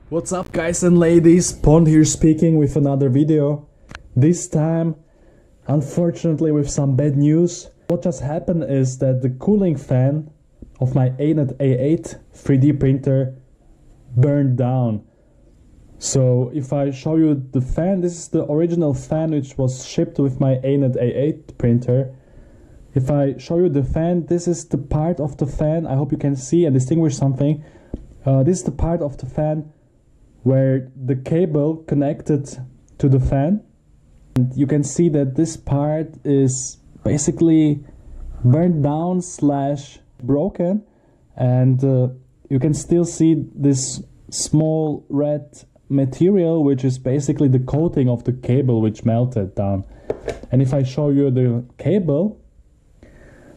What's up guys and ladies, Pond here speaking with another video. This time, unfortunately with some bad news. What just happened is that the cooling fan of my Anet A8 3D printer burned down. So if I show you the fan, this is the original fan which was shipped with my Anet A8 printer. If I show you the fan, this is the part of the fan. I hope you can see and distinguish something. This is the part of the fan where the cable connected to the fan. And you can see that this part is basically burned down / broken, and you can still see this small red material which is basically the coating of the cable which melted down. And if I show you the cable,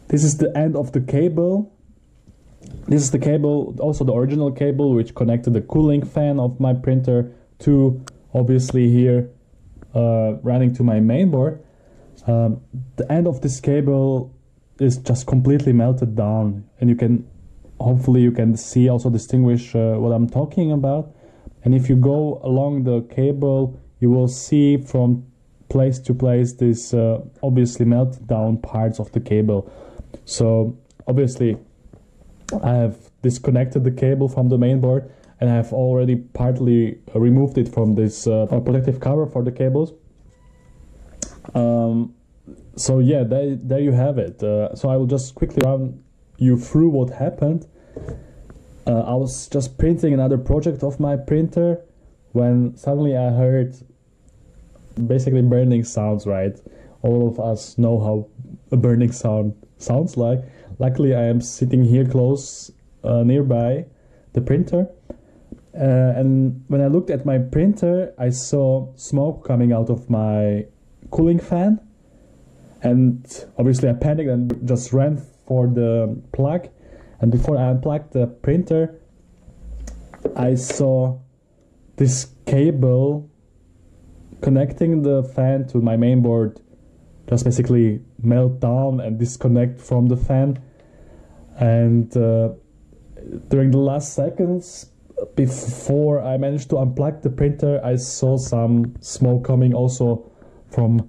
this is the end of the cable. This is the cable, also the original cable, which connected the cooling fan of my printer to, obviously here, running to my mainboard. The end of this cable is just completely melted down, and you can, hopefully you can see, also distinguish what I'm talking about. And if you go along the cable, you will see from place to place this obviously melted down parts of the cable. So obviously I have disconnected the cable from the mainboard, and I have already partly removed it from this protective cover for the cables. So yeah, there you have it. So I will just quickly run you through what happened. I was just printing another project of my printer when suddenly I heard basically burning sounds, right? All of us know how a burning sound sounds like. Luckily I am sitting here close nearby the printer, and when I looked at my printer I saw smoke coming out of my cooling fan, and obviously I panicked and just ran for the plug. And before I unplugged the printer, I saw this cable connecting the fan to my mainboard just basically melt down and disconnect from the fan. And during the last seconds before I managed to unplug the printer, I saw some smoke coming also from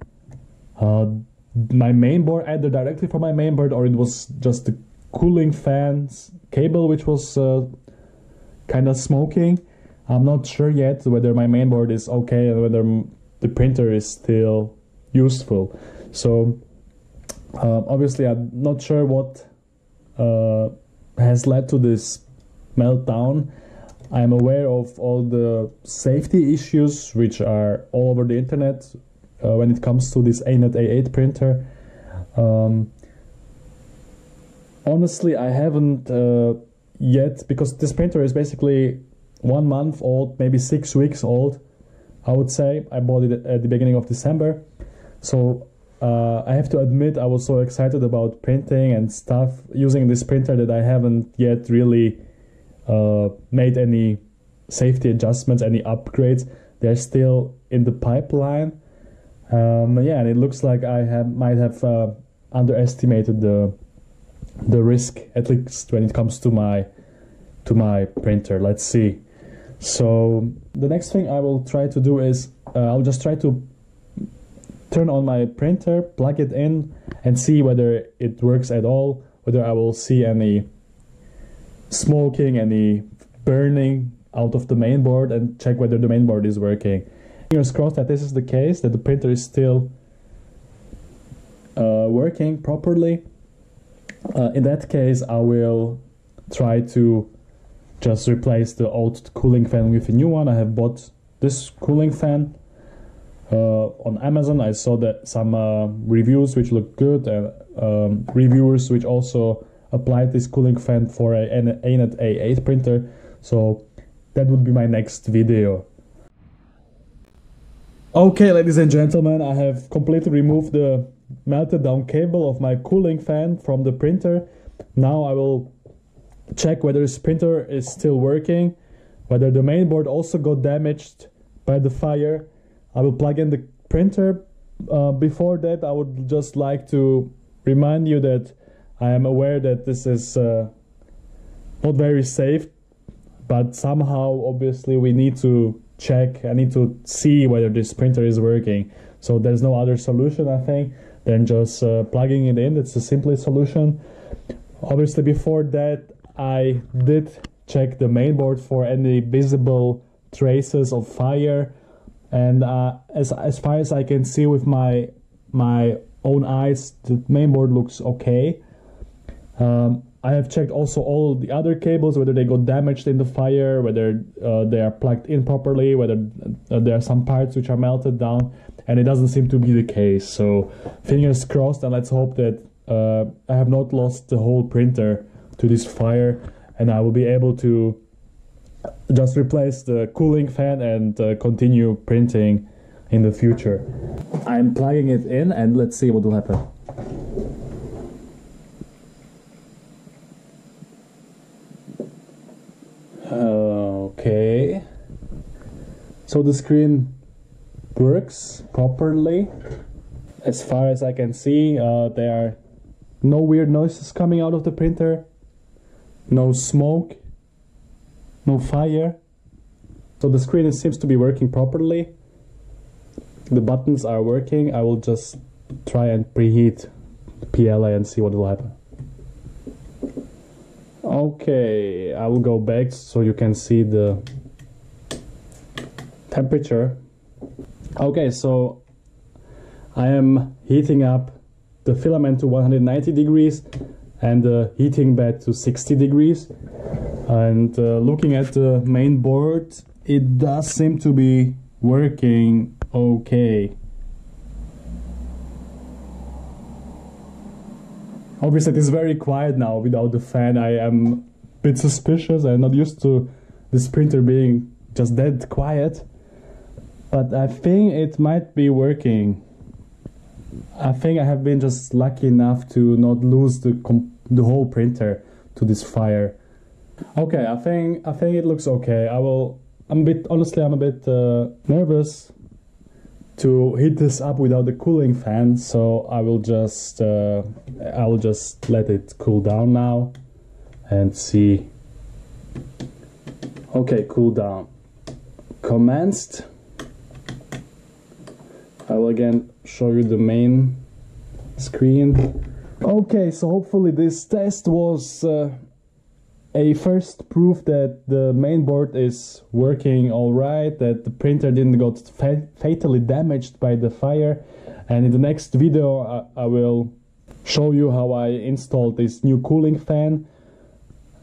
my mainboard, either directly from my mainboard, or it was just the cooling fan's cable which was kind of smoking. I'm not sure yet whether my mainboard is okay and whether the printer is still useful. So obviously I'm not sure what has led to this meltdown. I'm aware of all the safety issues which are all over the internet when it comes to this Anet A8 printer. Honestly, I haven't yet, because this printer is basically 1 month old, maybe 6 weeks old, I would say. I bought it at the beginning of December. So I have to admit I was so excited about printing and stuff using this printer that I haven't yet really made any safety adjustments, any upgrades. They're still in the pipeline. Yeah, and it looks like I might have underestimated the risk, at least when it comes to my printer. Let's see. So the next thing I will try to do is I'll just try to turn on my printer, plug it in, and see whether it works at all, whether I will see any smoking, any burning out of the mainboard, and check whether the mainboard is working. Fingers crossed that this is the case, that the printer is still working properly. In that case, I will try to just replace the old cooling fan with a new one. I have bought this cooling fan on Amazon. I saw that some reviews which look good, and reviewers which also applied this cooling fan for an Anet A8 printer. So that would be my next video. Okay, ladies and gentlemen, I have completely removed the melted down cable of my cooling fan from the printer. Now I will check whether this printer is still working, whether the mainboard also got damaged by the fire. I will plug in the printer. Before that, I would just like to remind you that I am aware that this is not very safe but somehow obviously we need to check, I need to see whether this printer is working. So there's no other solution, I think, than just plugging it in. It's the simplest solution. Obviously before that I did check the mainboard for any visible traces of fire, and as far as I can see with my own eyes, the mainboard looks okay. I have checked also all the other cables, whether they got damaged in the fire, whether they are plugged in properly, whether there are some parts which are melted down, and it doesn't seem to be the case. So fingers crossed, and let's hope that I have not lost the whole printer to this fire, and I will be able to just replace the cooling fan and continue printing in the future. I'm plugging it in and let's see what will happen. Okay, so the screen works properly. As far as I can see, there are no weird noises coming out of the printer, no smoke, no fire. So the screen seems to be working properly. The buttons are working. I will just try and preheat the PLA and see what will happen. Okay, I will go back so you can see the temperature. Okay, so I am heating up the filament to 190 degrees and the heating bed to 60 degrees. And looking at the main board, it does seem to be working okay. Obviously it is very quiet now without the fan. I am a bit suspicious. I'm not used to this printer being just dead quiet, but I think it might be working. I think I have been just lucky enough to not lose the whole printer to this fire. Okay, I think it looks okay. I'm a bit nervous to heat this up without the cooling fan, so I will just let it cool down now and see. Okay, cool down. Commenced. I will again show you the main screen. Okay, so hopefully this test was a first proof that the main board is working alright, that the printer didn't get fatally damaged by the fire. And in the next video I will show you how I installed this new cooling fan,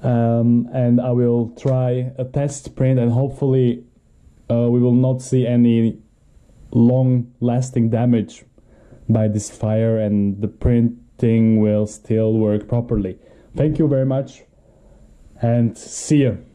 and I will try a test print, and hopefully we will not see any long-lasting damage by this fire, and the printing will still work properly. Thank you very much, and see you.